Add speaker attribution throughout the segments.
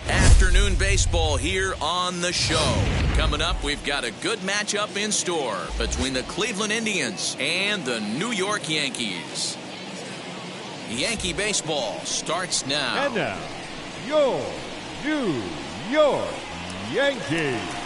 Speaker 1: Afternoon baseball here on the show. Coming up, we've got a good matchup in store between the Cleveland Indians and the New York Yankees. Yankee baseball starts now.
Speaker 2: And now, your New York Yankees.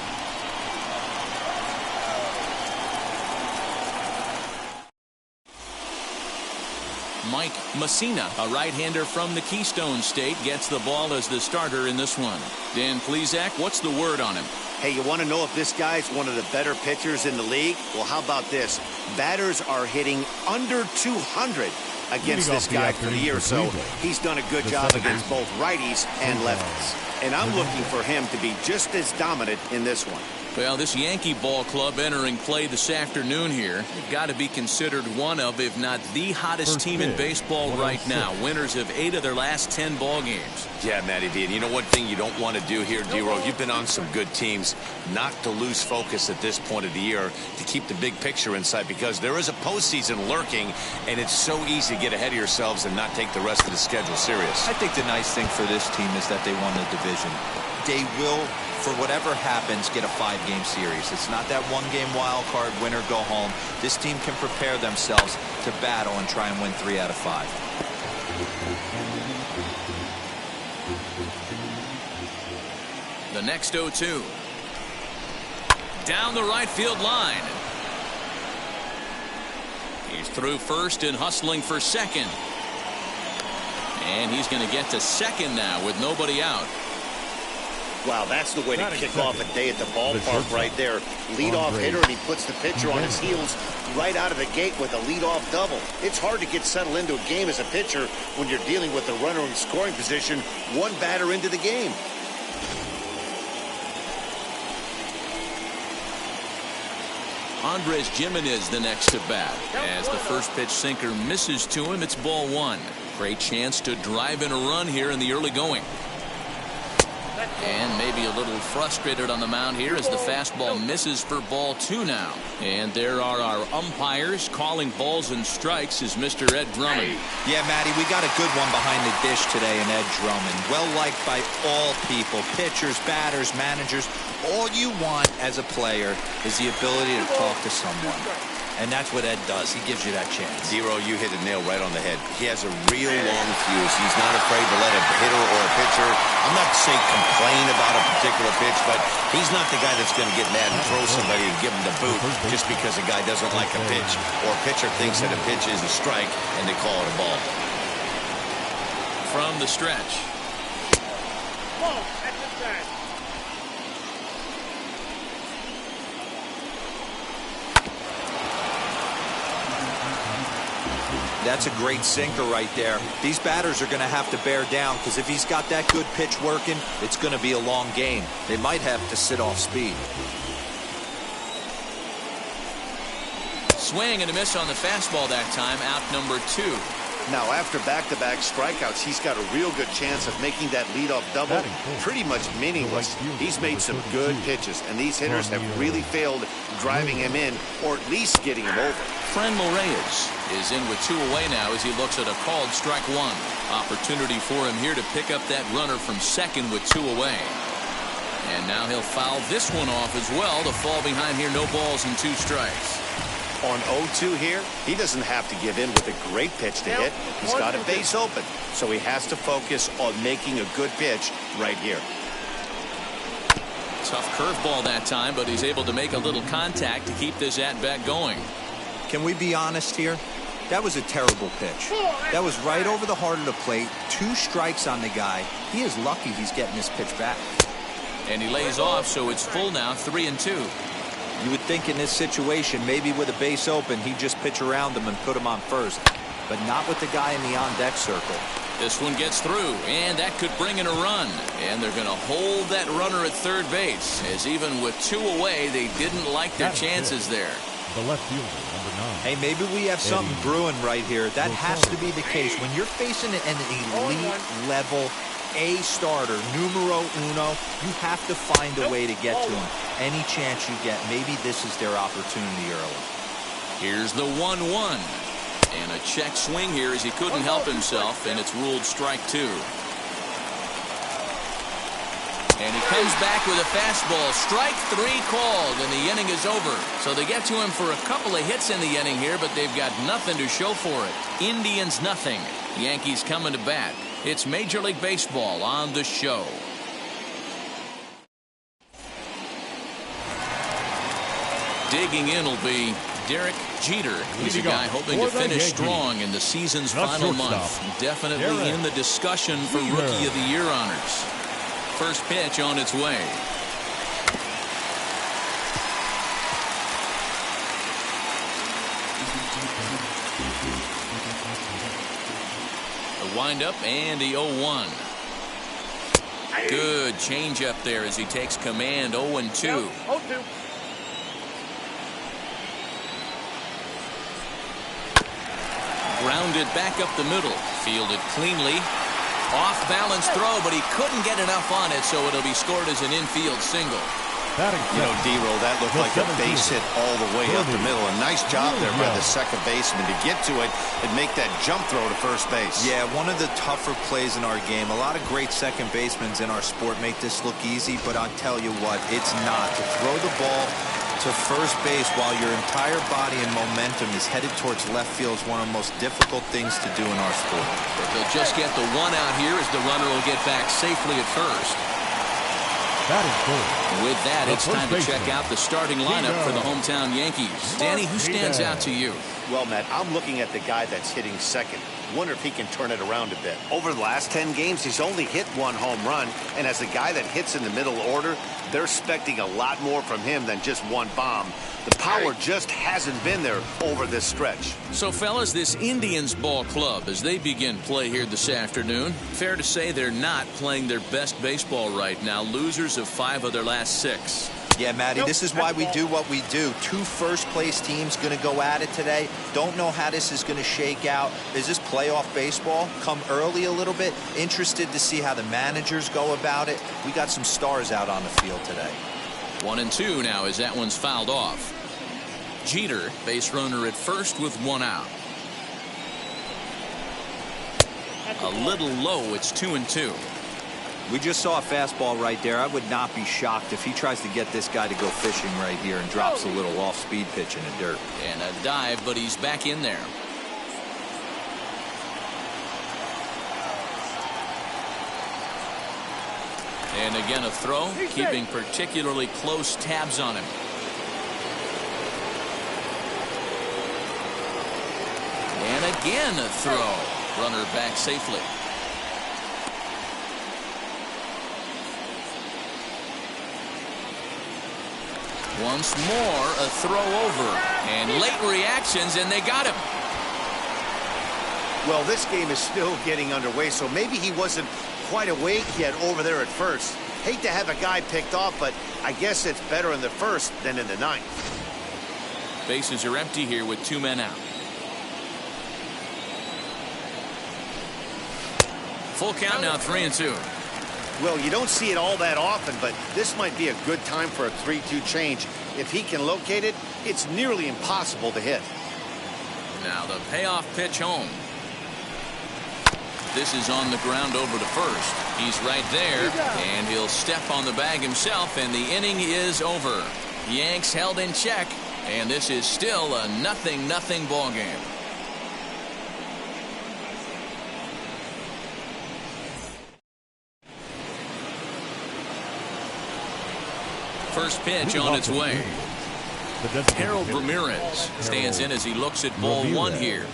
Speaker 1: Mike Messina, a right-hander from the Keystone State, gets the ball as the starter in this one. Dan Plesac, what's the word on him?
Speaker 3: Hey, you want to know if this guy's one of the better pitchers in the league? Well, how about this? Batters are hitting under 200 against this guy for the year, so he's done a good job against both righties and lefties. And I'm looking for him to be just as dominant in this one.
Speaker 1: Well, this Yankee ball club entering play this afternoon here, they've got to be considered one of, if not the hottest team in baseball right now. Winners of 8 of their last 10 ball games.
Speaker 4: Yeah, Matty V. And you know one thing you don't want to do here, D-Row? You've been on some good teams. Not to lose focus at this point of the year, to keep the big picture in sight, because there is a postseason lurking, and it's so easy to get ahead of yourselves and not take the rest of the schedule serious.
Speaker 5: I think the nice thing for this team is that they won the division. They will, for whatever happens, get a 5-game series. It's not that 1-game wild card, win or go home. This team can prepare themselves to battle and try and win 3 out of 5.
Speaker 1: The next 0-2. Down the right field line. He's through first and hustling for second. And he's going to get to second now with nobody out.
Speaker 3: Wow, that's the way to kick off a day at the ballpark right there. Leadoff hitter, and he puts the pitcher on his heels right out of the gate with a leadoff double. It's hard to get settled into a game as a pitcher when you're dealing with the runner in scoring position, one batter into the game.
Speaker 1: Andres Gimenez the next to bat. As the first pitch sinker misses to him, it's ball 1. Great chance to drive in a run here in the early going. And maybe a little frustrated on the mound here as the fastball misses for ball 2 now. And there are our umpires calling balls and strikes is Mr. Ed Drummond.
Speaker 5: Yeah, Matty, we got a good one behind the dish today in Ed Drummond. Well liked by all people, pitchers, batters, managers. All you want as a player is the ability to talk to someone. And that's what Ed does. He gives you that chance.
Speaker 4: Zero, you hit a nail right on the head. He has a real long fuse. He's not afraid to let a hitter or a pitcher, I'm not saying complain about a particular pitch, but he's not the guy that's going to get mad and throw somebody and give him the boot just because a guy doesn't like a pitch or a pitcher thinks that a pitch is a strike and they call it a ball.
Speaker 1: From the stretch.
Speaker 2: Ball at the stretch.
Speaker 5: That's a great sinker right there. These batters are going to have to bear down because if he's got that good pitch working, it's going to be a long game. They might have to sit off speed.
Speaker 1: Swing and a miss on the fastball that time, out number 2.
Speaker 3: Now, after back-to-back strikeouts, he's got a real good chance of making that leadoff double pretty much meaningless. He's made some good pitches, and these hitters have really failed driving him in or at least getting him over.
Speaker 1: Franmil Reyes is in with 2 away now as he looks at a called strike 1. Opportunity for him here to pick up that runner from second with 2 away. And now he'll foul this one off as well to fall behind here. No balls and 2 strikes.
Speaker 3: On 0-2 here, he doesn't have to give in with a great pitch to hit. He's got a base open, so he has to focus on making a good pitch right here.
Speaker 1: Tough curveball that time, but he's able to make a little contact to keep this at-bat going.
Speaker 5: Can we be honest here? That was a terrible pitch. That was right over the heart of the plate. 2 strikes on the guy. He is lucky he's getting this pitch back.
Speaker 1: And he lays off, so it's full now, 3-2.
Speaker 5: You would think in this situation, maybe with a base open, he'd just pitch around him and put him on first. But not with the guy in the on-deck circle.
Speaker 1: This one gets through, and that could bring in a run. And they're going to hold that runner at third base, as even with 2 away, they didn't like their chances there.
Speaker 2: The left fielder, number 9.
Speaker 5: Hey, maybe we have something brewing right here. That has to be the case. When you're facing an elite-level A starter, numero uno, you have to find a way to get to him. Any chance you get, maybe this is their opportunity early.
Speaker 1: Here's the 1-1. And a check swing here as he couldn't help himself, and it's ruled strike 2. And he comes back with a fastball. Strike 3 called, and the inning is over. So they get to him for a couple of hits in the inning here, but they've got nothing to show for it. Indians nothing. Yankees coming to bat. It's Major League Baseball on the show. Digging in will be Derek Jeter. He's a guy hoping to finish strong in the season's final month. Definitely in the discussion for Rookie of the Year honors. First pitch on its way. The windup and the 0-1. Good changeup there as he takes command. 0-2. Grounded back up the middle. Fielded cleanly. Off balance throw, but he couldn't get enough on it, so it'll be scored as an infield single.
Speaker 4: You know, D-Roll, that looked like a base hit all the way up the middle. A nice job there by the second baseman to get to it and make that jump throw to first base.
Speaker 5: Yeah, one of the tougher plays in our game. A lot of great second basemen in our sport make this look easy, but I'll tell you what, it's not. To throw the ball to first base while your entire body and momentum is headed towards left field is one of the most difficult things to do in our sport.
Speaker 1: But they'll just get the 1 out here as the runner will get back safely at first.
Speaker 2: That is good.
Speaker 1: With that, it's time to check out the starting lineup for the hometown Yankees. Danny, who stands out to you?
Speaker 3: Well, Matt, I'm looking at the guy that's hitting second. Wonder if he can turn it around a bit. Over the last 10 games, he's only hit 1 home run. And as a guy that hits in the middle order, they're expecting a lot more from him than just 1 bomb. The power just hasn't been there over this stretch.
Speaker 1: So, fellas, this Indians ball club, as they begin play here this afternoon, fair to say they're not playing their best baseball right now. Losers of 5 of their last 6.
Speaker 5: Yeah, Matty, this is why we do what we do. 2 first-place teams going to go at it today. Don't know how this is going to shake out. Is this playoff baseball? Come early a little bit. Interested to see how the managers go about it. We got some stars out on the field today.
Speaker 1: 1-2 now as that one's fouled off. Jeter, base runner at first with 1 out. A little low, it's 2-2.
Speaker 5: We just saw a fastball right there. I would not be shocked if he tries to get this guy to go fishing right here and drops a little off-speed pitch in the dirt.
Speaker 1: And a dive, but he's back in there. And again a throw, keeping particularly close tabs on him. And again a throw. Runner back safely. Once more, a throw over. And late reactions, and they got him.
Speaker 3: Well, this game is still getting underway, so maybe he wasn't quite awake yet over there at first. Hate to have a guy picked off, but I guess it's better in the first than in the 9th.
Speaker 1: Bases are empty here with 2 men out. Full count now, 3-2.
Speaker 3: Well, you don't see it all that often, but this might be a good time for a 3-2 change. If he can locate it, it's nearly impossible to hit.
Speaker 1: Now the payoff pitch home. This is on the ground over to first. He's right there, and he'll step on the bag himself, and the inning is over. Yanks held in check, and this is still a 0-0 ball game. First pitch on its way. Harold Ramirez stands in as he looks at ball 1 here.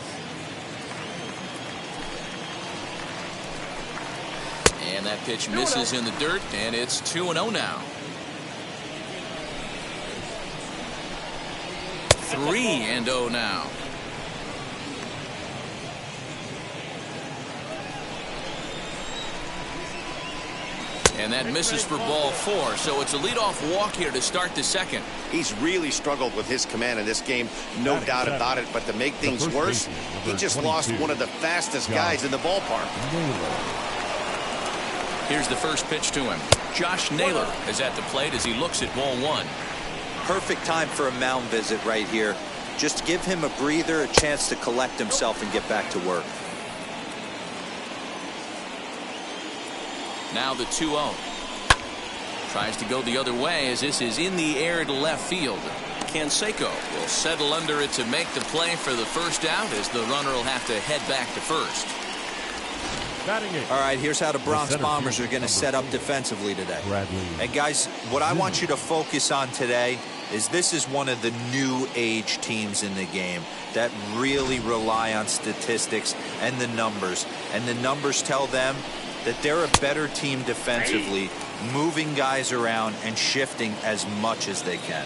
Speaker 1: And that pitch misses in the dirt, and it's 2-0 now. 3-0 now. And that misses for ball 4, so it's a leadoff walk here to start the second.
Speaker 3: He's really struggled with his command in this game, no doubt about it. But to make things worse, he just lost one of the fastest guys in the ballpark.
Speaker 1: Here's the first pitch to him. Josh Naylor is at the plate as he looks at ball 1.
Speaker 5: Perfect time for a mound visit right here. Just give him a breather, a chance to collect himself and get back to work.
Speaker 1: Now the 2-0. Tries to go the other way as this is in the air to left field. Canseco will settle under it to make the play for the first out as the runner will have to head back to first.
Speaker 5: All right, here's how the Bronx Bombers are going to set up defensively today. And guys, what I want you to focus on today is this is one of the new age teams in the game that really rely on statistics and the numbers. And the numbers tell them that they're a better team defensively, moving guys around and shifting as much as they can.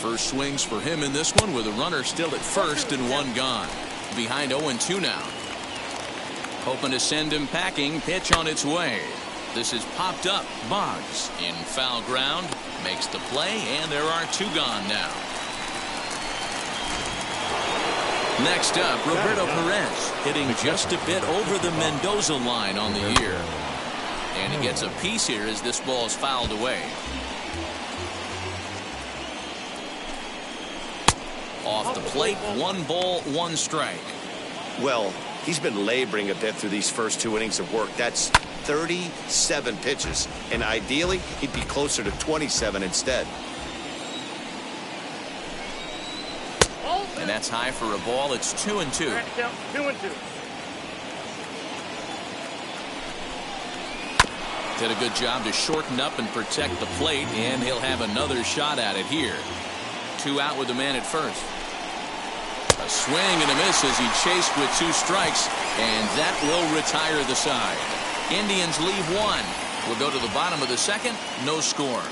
Speaker 1: First swings for him in this one with a runner still at first and 1 gone. Behind 0-2 now. Hoping to send him packing. Pitch on its way. This is popped up. Boggs in foul ground. Makes the play, and there are 2 gone now. Next up, Roberto Perez hitting just a bit over the Mendoza line on the year. And he gets a piece here as this ball is fouled away. Off the plate, 1 ball, 1 strike.
Speaker 3: Well, he's been laboring a bit through these first 2 innings of work. That's 37 pitches, and ideally he'd be closer to 27 instead.
Speaker 1: And that's high for a ball. It's 2-2.
Speaker 6: 2-2.
Speaker 1: Did a good job to shorten up and protect the plate, and he'll have another shot at it here. 2 out with the man at first. A swing and a miss as he chased with 2 strikes, and that will retire the side. Indians leave 1. We'll go to the bottom of the second. No score.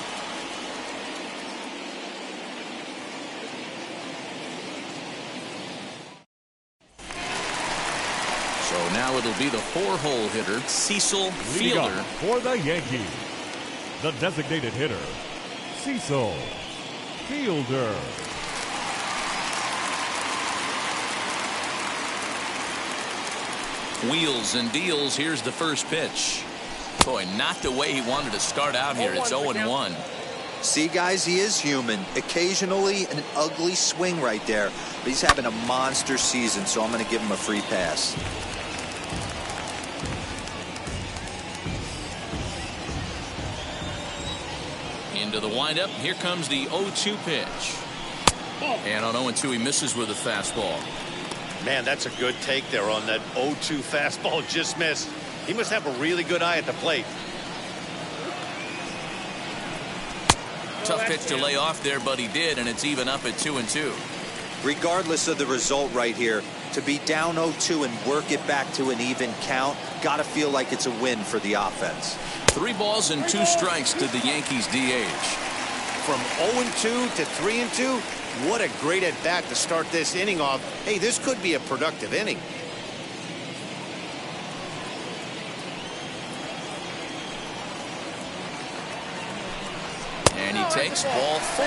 Speaker 1: So now it'll be the 4-hole hitter, Cecil Fielder.
Speaker 2: For the Yankees, the designated hitter, Cecil Fielder.
Speaker 1: Wheels and deals. Here's the first pitch. Boy, not the way he wanted to start out here. It's 0-1.
Speaker 5: See, guys, he is human. Occasionally an ugly swing right there, but he's having a monster season, so I'm going to give him a free pass.
Speaker 1: Into the windup. Here comes the 0-2 pitch. And on 0-2, he misses with a fastball.
Speaker 3: Man, that's a good take there on that 0-2 fastball. Just missed. He must have a really good eye at the plate.
Speaker 1: Tough pitch to lay off there, but he did, and it's even up at 2-2.
Speaker 5: Regardless of the result right here, to be down 0-2 and work it back to an even count, got to feel like it's a win for the offense.
Speaker 1: 3 balls and 2 strikes to the Yankees DH.
Speaker 3: From 0-2 to 3-2, what a great at bat to start this inning off. Hey, this could be a productive inning.
Speaker 1: And he takes ball 4.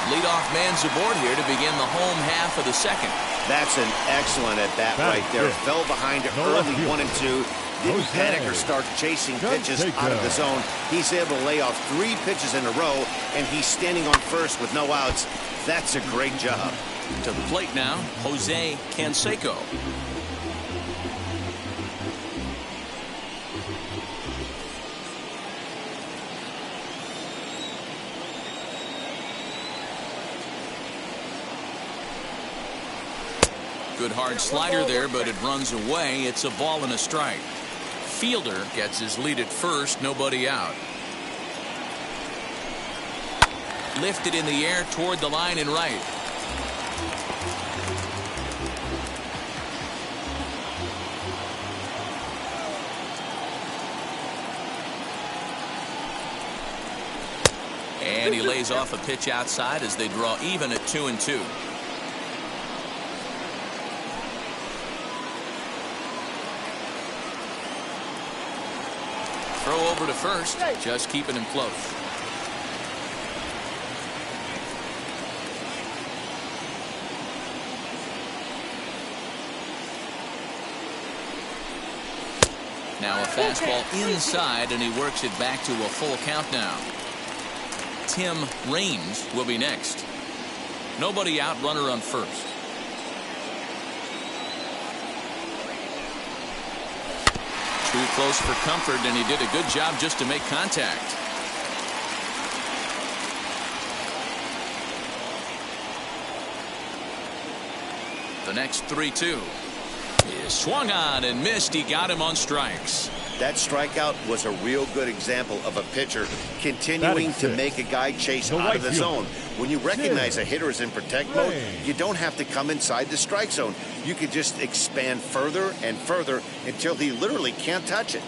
Speaker 1: Leadoff man's aboard here to begin the home half of the second.
Speaker 3: That's an excellent at bat right there. Fell behind early 1-2. Didn't panic or start chasing pitches out of the zone. He's able to lay off 3 pitches in a row, and he's standing on first with no outs. That's a great job.
Speaker 1: To the plate now, Jose Canseco. Good hard slider there, but it runs away. It's a ball and a strike. Fielder gets his lead at first, nobody out. Lifted in the air toward the line and right. And he lays off a pitch outside as they draw even at 2-2. Throw over to first, just keeping him close. Now a fastball inside, and he works it back to a full count now. Tim Raines will be next. Nobody out, runner on first. Too close for comfort, and he did a good job just to make contact. The next 3-2 is swung on and missed. He got him on strikes.
Speaker 3: That strikeout was a real good example of a pitcher continuing to make a guy chase out of the zone. When you recognize a hitter is in protect mode, you don't have to come inside the strike zone. You can just expand further and further until he literally can't touch it.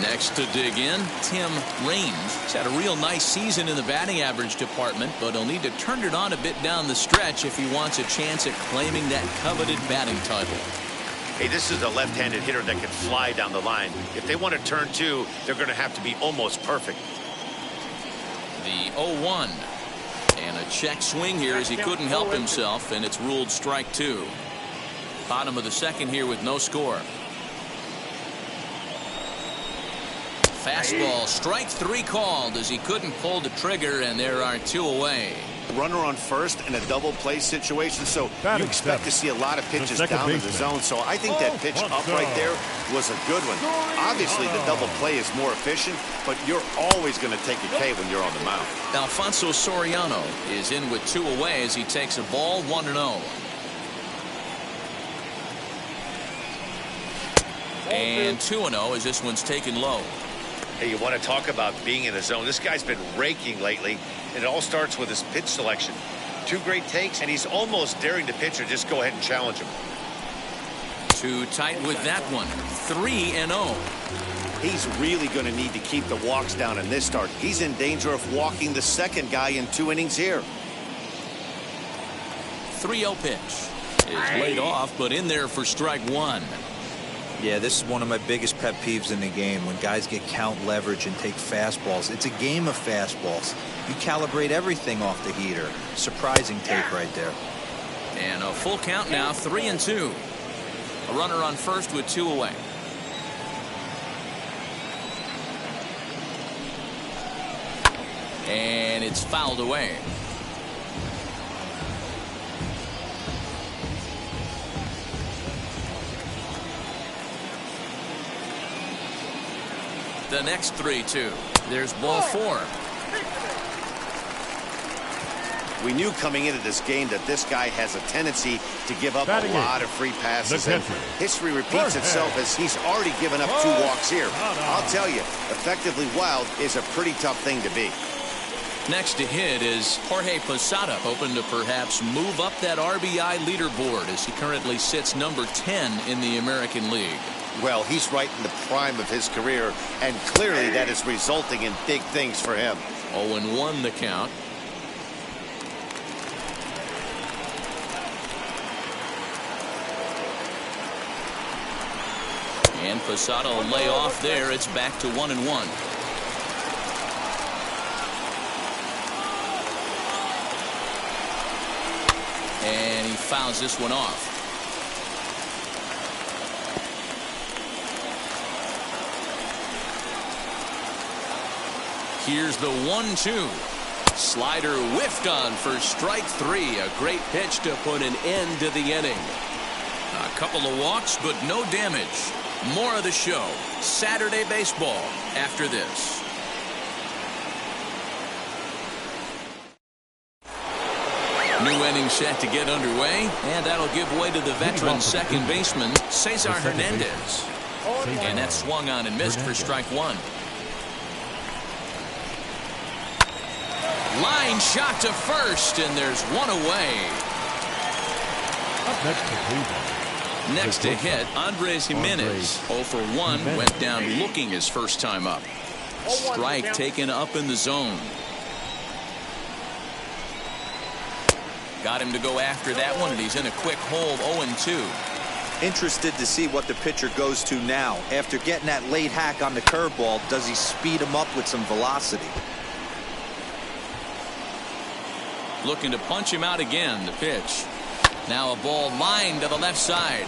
Speaker 1: Next to dig in, Tim Raines. He's had a real nice season in the batting average department, but he'll need to turn it on a bit down the stretch if he wants a chance at claiming that coveted batting title.
Speaker 3: Hey, this is a left-handed hitter that can fly down the line. If they want to turn two, they're going to have to be almost perfect.
Speaker 1: The 0-1. And a check swing here as he couldn't help himself, and it's ruled strike two. Bottom of the second here with no score. Fastball, strike three called as he couldn't pull the trigger, and there are two away.
Speaker 3: Runner on first in a double play situation, so you expect to see a lot of pitches down in the zone. So I think that pitch up right there was a good one. Obviously, the double play is more efficient, but you're always going to take a K when you're on the mound.
Speaker 1: Alfonso Soriano is in with two away as he takes a ball 1-0. And 2-0 as this one's taken low.
Speaker 3: Hey, you want to talk about being in the zone? This guy's been raking lately, and it all starts with his pitch selection. Two great takes, and he's almost daring the pitcher just go ahead and challenge him.
Speaker 1: Too tight with that one. 3-0.
Speaker 3: He's really going to need to keep the walks down in this start. He's in danger of walking the second guy in 2 innings here.
Speaker 1: 3-0 pitch is laid off, but in there for strike one.
Speaker 5: Yeah, this is one of my biggest pet peeves in the game, when guys get count leverage and take fastballs. It's a game of fastballs. You calibrate everything off the heater. Surprising take right there.
Speaker 1: And a full count now, 3-2. A runner on first with two away. And it's fouled away. The next 3-2. There's ball four.
Speaker 3: We knew coming into this game that this guy has a tendency to give up a lot of free passes. And history repeats itself as he's already given up 2 walks here. I'll tell you, effectively wild is a pretty tough thing to be.
Speaker 1: Next to hit is Jorge Posada, hoping to perhaps move up that RBI leaderboard as he currently sits number 10 in the American League.
Speaker 3: Well, he's right in the prime of his career, and clearly that is resulting in big things for him.
Speaker 1: 0-1 the count. And Posada will lay off there. It's back to 1-1. And he fouls this one off. Here's the 1-2. Slider whiffed on for strike three. A great pitch to put an end to the inning. A couple of walks, but no damage. More of the show. Saturday baseball after this. New inning set to get underway, and that'll give way to the veteran second baseman, Cesar Hernandez. And that swung on and missed for strike one. Line shot to first, and there's one away. Next to hit, Andres Jimenez, 0 for 1, went down looking his first time up. Strike taken up in the zone. Got him to go after that one, and he's in a quick hole. 0-2.
Speaker 5: Interested to see what the pitcher goes to now. After getting that late hack on the curveball, does he speed him up with some velocity?
Speaker 1: Looking to punch him out again. The pitch. Now a ball lined to the left side,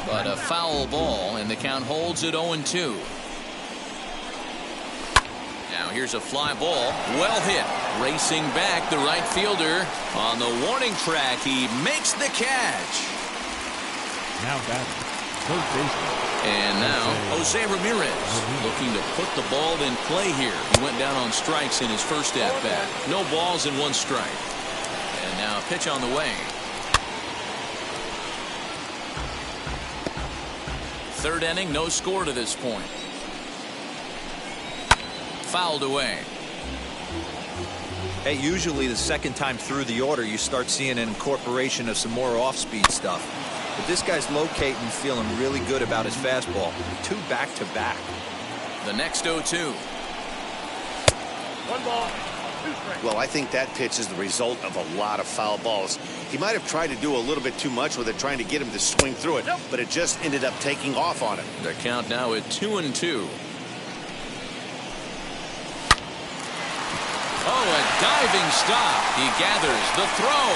Speaker 1: but a foul ball, and the count holds at 0-2. Now here's a fly ball. Well hit. Racing back, the right fielder on the warning track. He makes the catch.
Speaker 2: Now batting, third baseman.
Speaker 1: And now Jose Ramirez looking to put the ball in play here. He went down on strikes in his first at bat. No balls and 1 strike. And now a pitch on the way. Third inning, no score to this point. Fouled away.
Speaker 5: Hey, usually the second time through the order you start seeing an incorporation of some more off-speed stuff. But this guy's locating, feeling really good about his fastball. 2 back-to-back.
Speaker 1: The next 0-2.
Speaker 2: 1 ball, 2 strikes.
Speaker 3: Well, I think that pitch is the result of a lot of foul balls. He might have tried to do a little bit too much with it, trying to get him to swing through it, but it just ended up taking off on him.
Speaker 1: The count now at 2-2. Oh, a diving stop. He gathers the throw.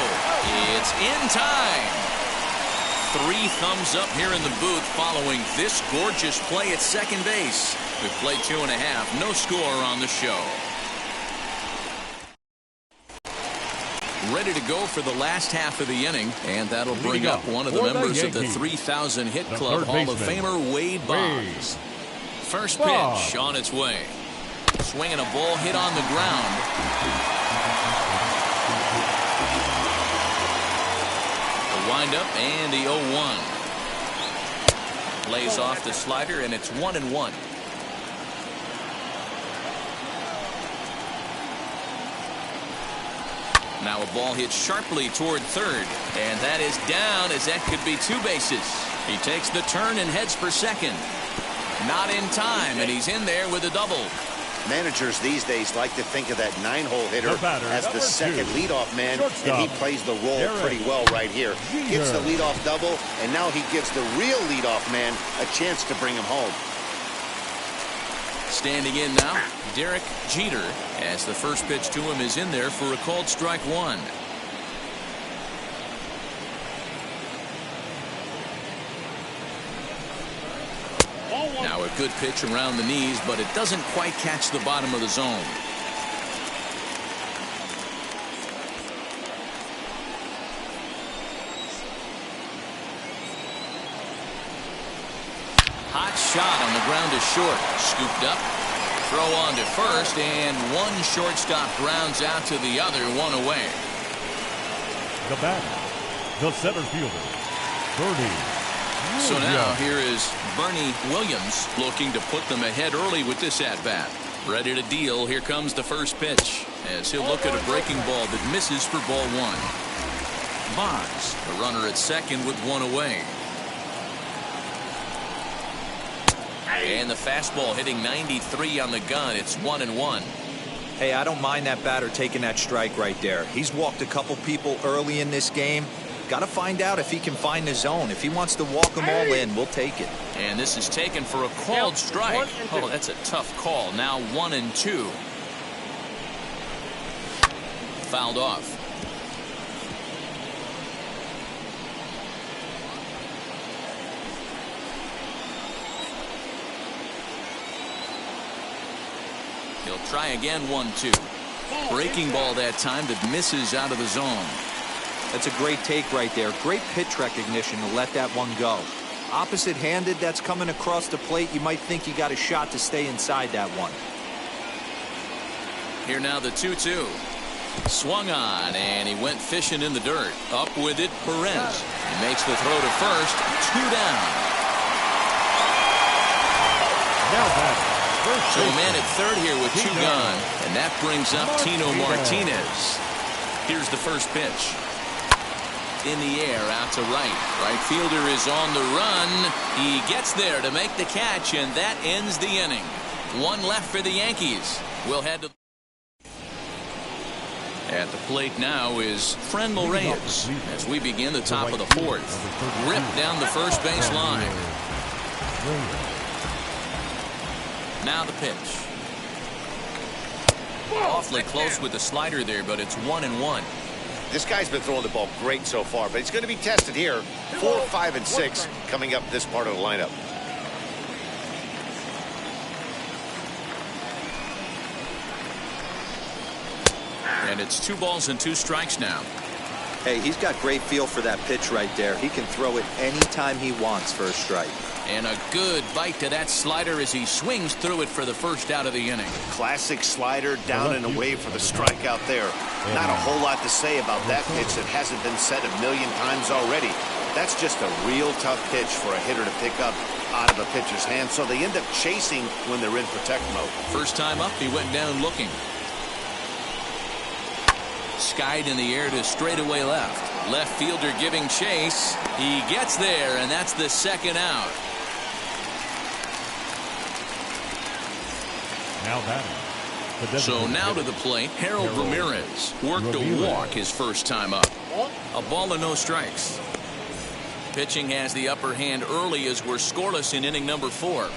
Speaker 1: It's in time. 3 thumbs up here in the booth following this gorgeous play at second base. We've played 2.5. No score on the show. Ready to go for the last half of the inning, and that'll bring up one of the members of the 3,000 hit club, Hall of Famer Wade Boggs. First pitch on its way. Swinging a ball hit on the ground. The windup and the 0-1. Lays off the slider, and it's 1-1. Now a ball hit sharply toward third, and that is down, as that could be 2 bases. He takes the turn and heads for second. Not in time, and he's in there with a double.
Speaker 3: Managers these days like to think of that 9-hole hitter as the second leadoff man, and he plays the role pretty well right here. Gets the leadoff double, and now he gives the real leadoff man a chance to bring him home.
Speaker 1: Standing in now, Derek Jeter, as the first pitch to him is in there for a called strike 1. Now a good pitch around the knees, but it doesn't quite catch the bottom of the zone. Hot shot on the ground to short. Scooped up. Throw on to first, and one shortstop grounds out to the other, 1 away.
Speaker 2: The batter, the center fielder, Bernie.
Speaker 1: So now here is Bernie Williams looking to put them ahead early with this at-bat. Ready to deal. Here comes the first pitch as he'll look at a breaking ball that misses for ball 1. Boggs, the runner at second with 1 away. And the fastball hitting 93 on the gun. It's 1-1.
Speaker 5: Hey, I don't mind that batter taking that strike right there. He's walked a couple people early in this game. Got to find out if he can find the zone. If he wants to walk them all in, we'll take it.
Speaker 1: And this is taken for a called strike. Oh, that's a tough call. Now 1-2. Fouled off. He'll try again, 1-2. Breaking ball that time that misses out of the zone.
Speaker 5: That's a great take right there. Great pitch recognition to let that one go. Opposite-handed, that's coming across the plate. You might think you got a shot to stay inside that one.
Speaker 1: Here now the 2-2. Swung on, and he went fishing in the dirt. Up with it, Perez. He makes the throw to first. 2 down.
Speaker 2: Now back.
Speaker 1: So a man at third here with 2 gone, and that brings up Tino Martinez. Here's the first pitch. In the air, out to right. Right fielder is on the run. He gets there to make the catch, and that ends the inning. One left for the Yankees. We'll head to at the plate now is Franmil Reyes as we begin the top of the fourth. Ripped down the first base line. Now the pitch. Awfully close with the slider there, but it's 1-1.
Speaker 3: This guy's been throwing the ball great so far, but he's going to be tested here. 4, 5, and 6 coming up this part of the lineup.
Speaker 1: And it's 2 balls and 2 strikes now.
Speaker 5: Hey, he's got great feel for that pitch right there. He can throw it anytime he wants for a strike.
Speaker 1: And a good bite to that slider as he swings through it for the first out of the inning.
Speaker 3: Classic slider down and away for the strike out there. Not a whole lot to say about that pitch that hasn't been said a million times already. That's just a real tough pitch for a hitter to pick up out of a pitcher's hand, so they end up chasing when they're in protect mode.
Speaker 1: First time up, he went down looking. Skied in the air to straightaway left. Left fielder giving chase. He gets there, and that's the second out.
Speaker 2: Now batting.
Speaker 1: So now to the plate, Harold Ramirez worked a walk his first time up. A ball and no strikes. Pitching has the upper hand early as we're scoreless in inning number 4.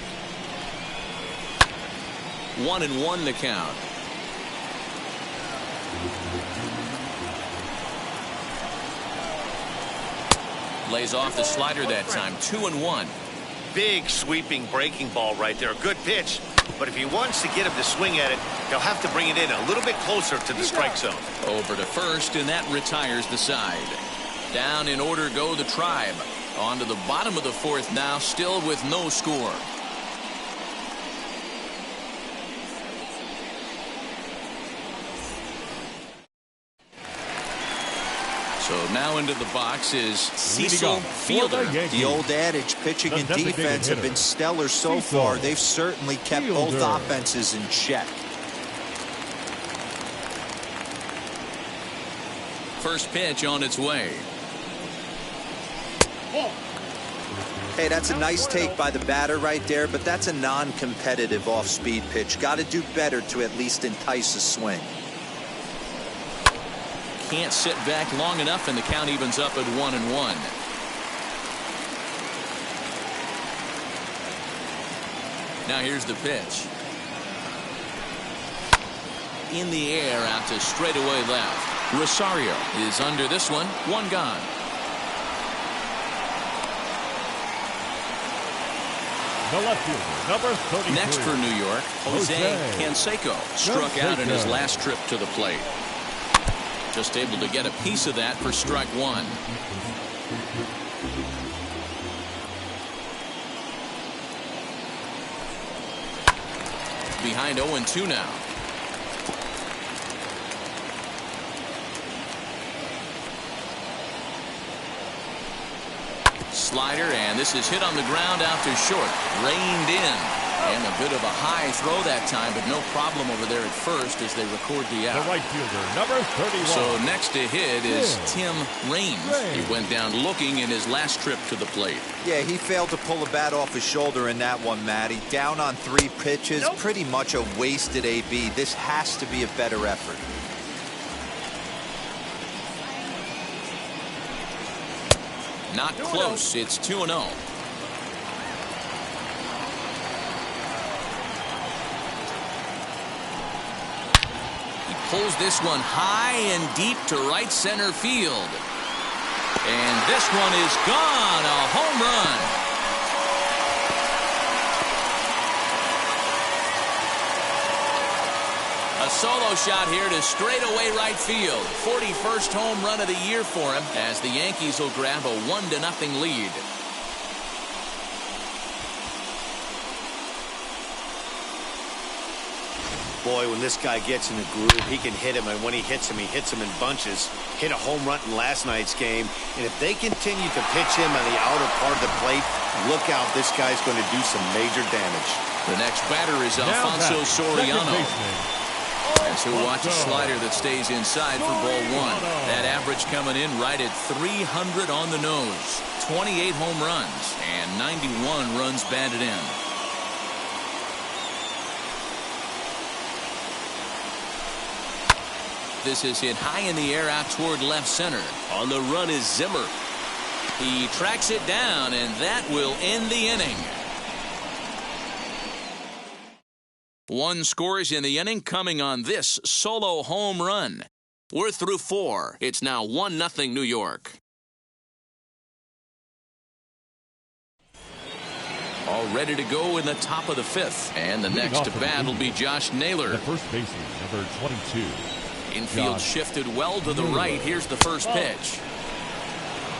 Speaker 1: 1-1 the count. Lays off the slider that time. 2-1.
Speaker 3: Big sweeping breaking ball right there. Good pitch. But if he wants to get him to swing at it, he'll have to bring it in a little bit closer to the strike zone.
Speaker 1: Over to first, and that retires the side. Down in order go the Tribe. On to the bottom of the 4th now, still with no score. So now into the box is Cecil Fielder.
Speaker 5: The old adage, pitching and defense have been stellar so far. They've certainly kept both offenses in check.
Speaker 1: First pitch on its way.
Speaker 5: Hey, that's a nice take by the batter right there, but that's a non-competitive off-speed pitch. Got to do better to at least entice a swing.
Speaker 1: Can't sit back long enough, and the count evens up at 1-1. Now here's the pitch. In the air out to straightaway left. Rosario is under this one. 1 gone.
Speaker 2: The left fielder, number 33.
Speaker 1: Next for New York, Jose Canseco struck out in his last trip to the plate. Just able to get a piece of that for strike 1. Behind 0-2 now. Slider, and this is hit on the ground out to short. Reined in. And a bit of a high throw that time, but no problem over there at first as they record the out.
Speaker 2: The right fielder, number 31.
Speaker 1: So next to hit is Tim Raines. He went down looking in his last trip to the plate.
Speaker 5: Yeah, he failed to pull the bat off his shoulder in that one, Matty. Down on 3 pitches, pretty much a wasted AB. This has to be a better effort.
Speaker 1: Not close. It's 2-0. Pulls this one high and deep to right center field. And this one is gone. A home run. A solo shot here to straightaway right field. 41st home run of the year for him as the Yankees will grab a 1-0 lead.
Speaker 3: Boy, when this guy gets in the groove, he can hit him, and when he hits him in bunches. Hit a home run in last night's game, and if they continue to pitch him on the outer part of the plate, look out, this guy's going to do some major damage.
Speaker 1: The next batter is Alfonso Soriano. As he'll watch a slider that stays inside for ball 1. That average coming in right at 300 on the nose. 28 home runs and 91 runs batted in. This is hit high in the air out toward left center.
Speaker 6: On the run is Zimmer.
Speaker 1: He tracks it down, and that will end the inning. One scores in the inning coming on this solo home run. We're through 4. It's now 1-0 New York. All ready to go in the top of the 5th. And the next to bat will be Josh Naylor.
Speaker 2: The first baseman, number 22.
Speaker 1: Infield shifted well to the right. Here's the first pitch.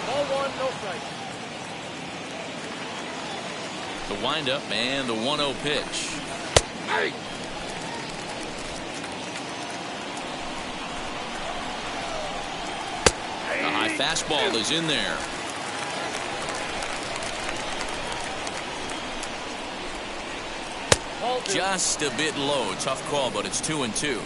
Speaker 6: Ball 1, no strike.
Speaker 1: The windup and the 1-0 pitch.
Speaker 6: Hey!
Speaker 1: The high fastball is in there. Just a bit low. Tough call, but it's 2-2.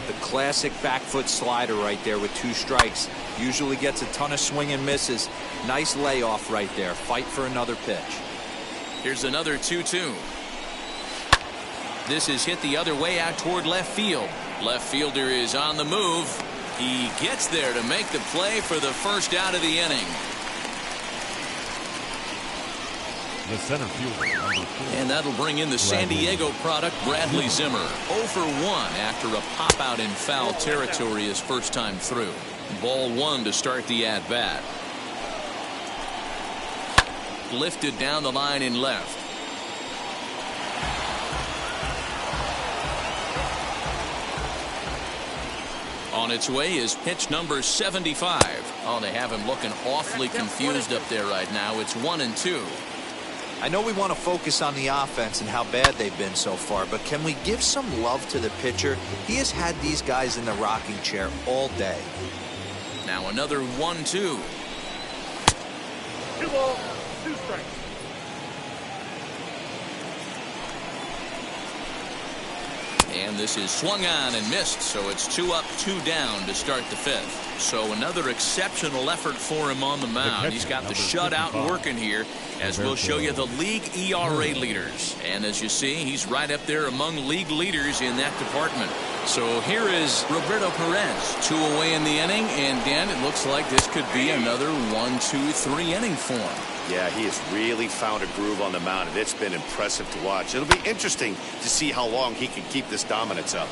Speaker 5: The classic back foot slider right there with 2 strikes. Usually gets a ton of swing and misses. Nice layoff right there. Fight for another pitch.
Speaker 1: Here's another 2-2. This is hit the other way out toward left field. Left fielder is on the move. He gets there to make the play for the first out of the inning.
Speaker 2: The center fielder, number 4.
Speaker 1: And that'll bring in the San Diego product, Bradley Zimmer. 0 for 1 after a pop out in foul territory his first time through. Ball 1 to start the at bat. Lifted down the line in left. On its way is pitch number 75. Oh, they have him looking awfully confused up there right now. It's 1-2.
Speaker 5: I know we want to focus on the offense and how bad they've been so far, but can we give some love to the pitcher? He has had these guys in the rocking chair all day.
Speaker 1: Now another 1-2.
Speaker 6: 2 balls, 2 strikes.
Speaker 1: And this is swung on and missed, so it's 2 up, 2 down to start the 5th. So another exceptional effort for him on the mound. He's got the shutout working here, as we'll show you the league ERA leaders. And as you see, he's right up there among league leaders in that department. So here is Roberto Perez, 2 away in the inning, and Dan, it looks like this could be another 1-2-3 inning for him.
Speaker 3: Yeah, he has really found a groove on the mound, and it's been impressive to watch. It'll be interesting to see how long he can keep this dominance up.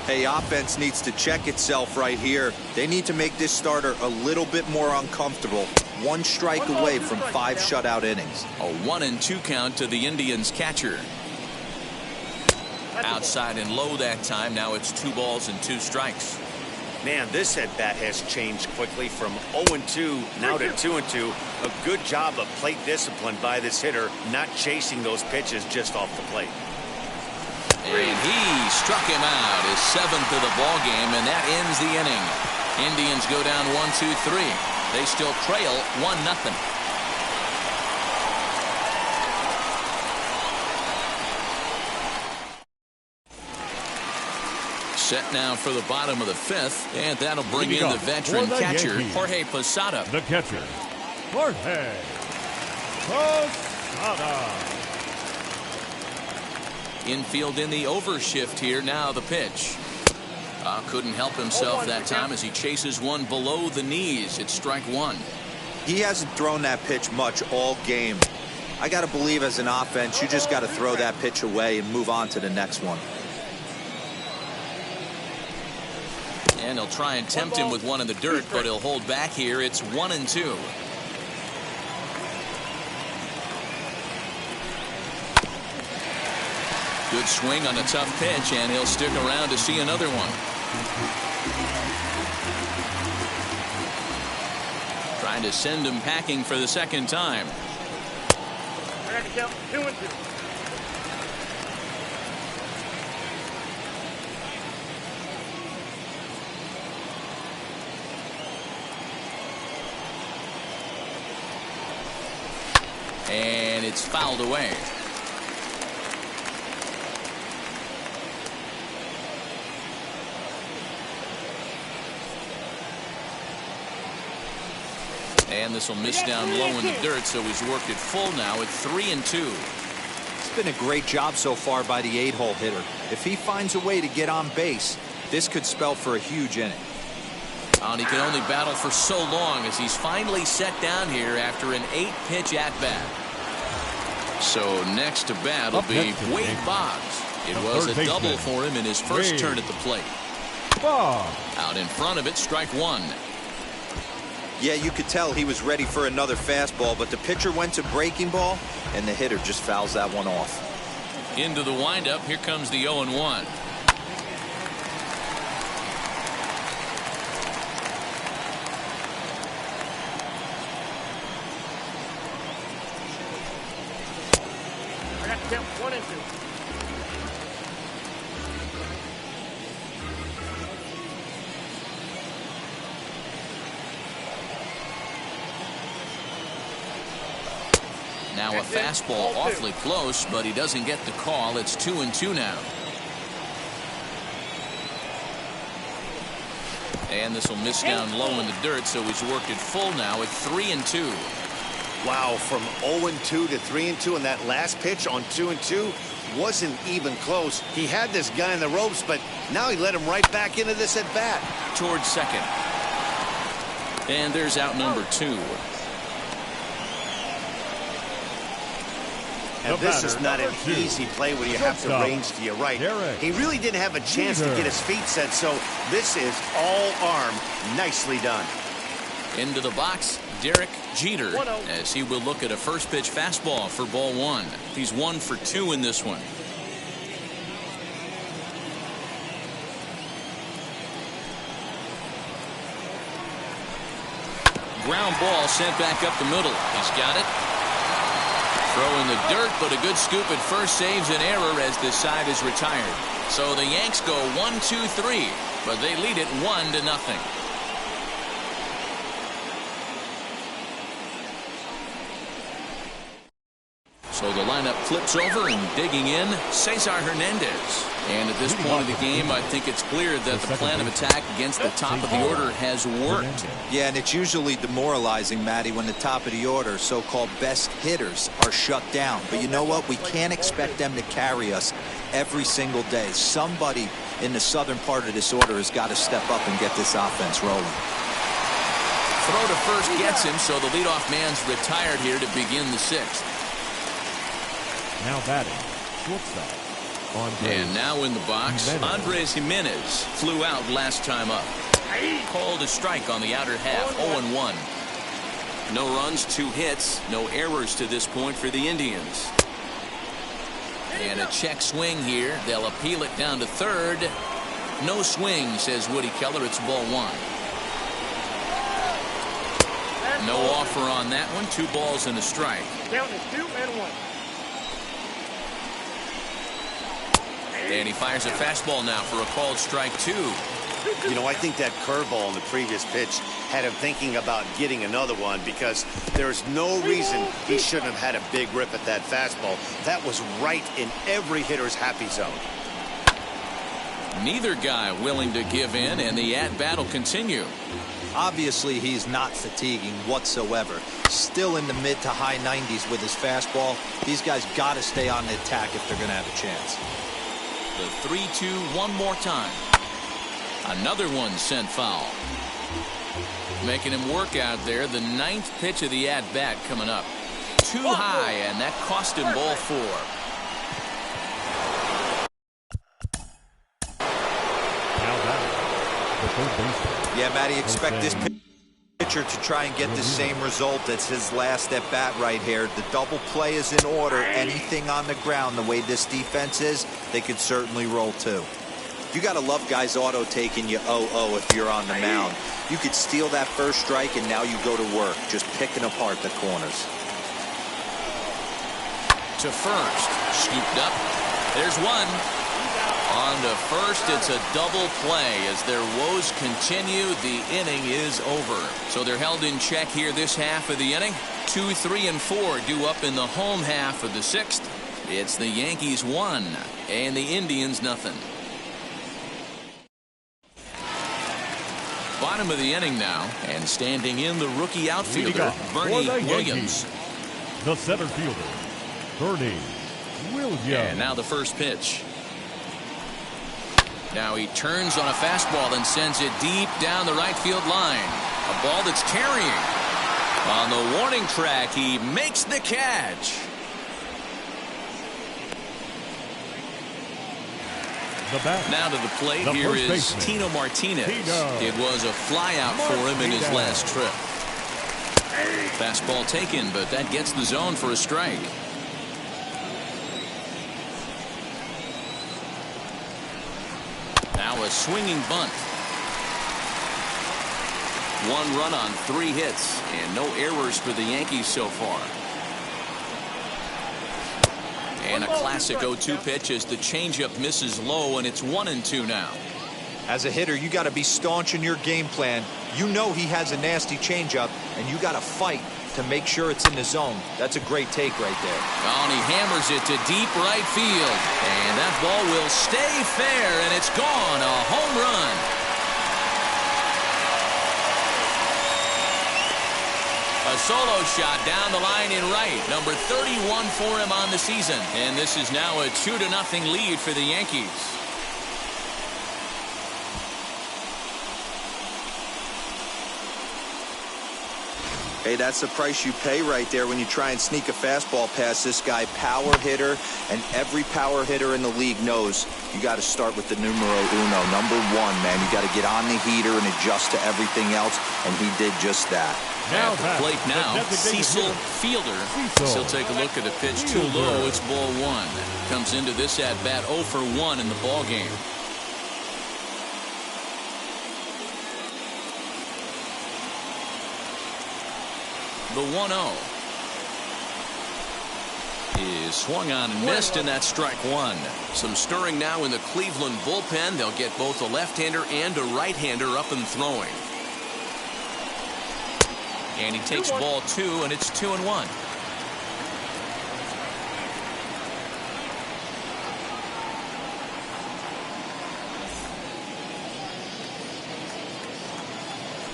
Speaker 5: Hey, offense needs to check itself right here. They need to make this starter a little bit more uncomfortable. 1 strike away from 5 shutout innings.
Speaker 1: A 1-2 count to the Indians catcher. Outside and low that time. Now it's 2 balls and 2 strikes.
Speaker 3: Man, this at-bat has changed quickly from 0-2 now to 2-2. A good job of plate discipline by this hitter, not chasing those pitches just off the plate.
Speaker 1: And he struck him out, his 7th of the ball game, and that ends the inning. Indians go down 1-2-3. They still trail 1-0. Set now for the bottom of the 5th, and that'll bring in the veteran catcher, Jorge Posada.
Speaker 2: The catcher, Jorge Posada.
Speaker 1: Infield in the overshift here. Now the pitch. Couldn't help himself that time as he chases one below the knees. It's strike 1.
Speaker 5: He hasn't thrown that pitch much all game. I got to believe as an offense, you just got to throw that pitch away and move on to the next one.
Speaker 1: And he'll try and tempt him with one in the dirt, but he'll hold back here. It's 1-2. Good swing on a tough pitch, and he'll stick around to see another one. Trying to send him packing for the second time.
Speaker 6: I got to count 2-2.
Speaker 1: And it's fouled away. And this will miss down low in the dirt, so he's worked it full now at 3-2.
Speaker 5: It's been a great job so far by the 8-hole hitter. If he finds a way to get on base, This could spell for a huge inning.
Speaker 1: And he can only battle for so long as he's finally set down here after an 8-pitch at-bat. So next to bat will be Wade Boggs. It was a double for him in his first turn at the plate. Out in front of it, strike one.
Speaker 5: Yeah, you could tell he was ready for another fastball, but the pitcher went to breaking ball, and the hitter just fouls that one off.
Speaker 1: Into the windup, here comes the 0-1.
Speaker 6: I got to count 1 and 2.
Speaker 1: Now a fastball awfully close, but he doesn't get the call. It's 2-2 now. And this will miss down low in the dirt, so he's worked it full now at 3-2.
Speaker 3: Wow, from 0-2 to 3-2, and that last pitch on 2-2 wasn't even close. He had this guy in the ropes, but now he let him right back into this at bat.
Speaker 1: Towards second. And there's out number 2.
Speaker 3: And this is not an easy play when you have to range to your right. He really didn't have a chance to get his feet set, so this is all arm. Nicely done.
Speaker 1: Into the box, Derek Jeter, as he will look at a first pitch fastball for ball 1. He's 1 for 2 in this one. Ground ball sent back up the middle. He's got it. Throw in the dirt, but a good scoop at first saves an error as this side is retired. So the Yanks go 1-2-3, but they lead it 1-0. So the lineup flips over, and digging in, Cesar Hernandez. And at this point of the game, I think it's clear that the plan of attack against the top of the order has worked.
Speaker 5: Yeah, and it's usually demoralizing, Matty, when the top of the order, so-called best hitters, are shut down. But you know what? We can't expect them to carry us every single day. Somebody in the southern part of this order has got to step up and get this offense rolling.
Speaker 1: Throw to first gets him, so the leadoff man's retired here to begin the 6th.
Speaker 2: Now batting, shortstop.
Speaker 1: And now in the box, Andres Jimenez flew out last time up. Called a strike on the outer half, 0-1. No runs, 2 hits, no errors to this point for the Indians. And a check swing here. They'll appeal it down to third. No swing, says Woody Keller. It's ball 1. No offer on that one. 2 balls and a strike.
Speaker 6: Count is 2-1.
Speaker 1: And he fires a fastball now for a called strike 2.
Speaker 3: You know, I think that curveball in the previous pitch had him thinking about getting another one, because there's no reason he shouldn't have had a big rip at that fastball. That was right in every hitter's happy zone.
Speaker 1: Neither guy willing to give in, and the at-bat will continue.
Speaker 5: Obviously, he's not fatiguing whatsoever. Still in the mid to high 90s with his fastball. These guys got to stay on the attack if they're going to have a chance.
Speaker 1: The 3-2 one more time. Another one sent foul. Making him work out there. The 9th pitch of the at-bat coming up. Too high, and that cost him ball 4.
Speaker 5: Yeah, Matty, expect this pitcher to try and get the same result as his last at bat right here. The double play is in order. Anything on the ground, the way this defense is, they could certainly roll too. You got to love guys auto taking you 0-0 if you're on the mound. You could steal that first strike, and now you go to work just picking apart the corners.
Speaker 1: To first, scooped up. There's one. On to first, it's a double play as their woes continue. The inning is over. So they're held in check here this half of the inning. 2, 3, and 4 due up in the home half of the 6th. It's the Yankees 1 and the Indians nothing. Bottom of the inning now, and standing in the rookie outfielder, Bernie Williams.
Speaker 2: The center fielder, Bernie Williams.
Speaker 1: And now the first pitch. Now he turns on a fastball and sends it deep down the right field line. A ball that's carrying. On the warning track, he makes the catch. Now to the plate, here is Tino Martinez. It was a flyout for him in his last trip. Fastball taken, but that gets the zone for a strike. Now a swinging bunt. 1 run on 3 hits, and no errors for the Yankees so far. And a classic 0-2 pitch as the changeup misses low, and it's 1-2 now.
Speaker 5: As a hitter, you got to be staunch in your game plan. You know he has a nasty changeup, and you got to fight to make sure it's in the zone. That's a great take right there.
Speaker 1: Oh, and he hammers it to deep right field, and that ball will stay fair, and it's gone. A home run. A solo shot down the line in right. Number 31 for him on the season. And this is now a 2-0 lead for the Yankees.
Speaker 5: Hey, that's the price you pay right there when you try and sneak a fastball past this guy. Power hitter, and every power hitter in the league knows you got to start with the numero uno, number 1, man. You got to get on the heater and adjust to everything else, and he did just that.
Speaker 1: At the plate now, Cecil Fielder. He'll take a look at the pitch too low. It's ball 1. Comes into this at bat 0 for 1 in the ball game. The 1-0 is swung on and missed, and that's strike 1. Some stirring now in the Cleveland bullpen. They'll get both a left-hander and a right-hander up and throwing. And he takes ball 2, and it's 2-1.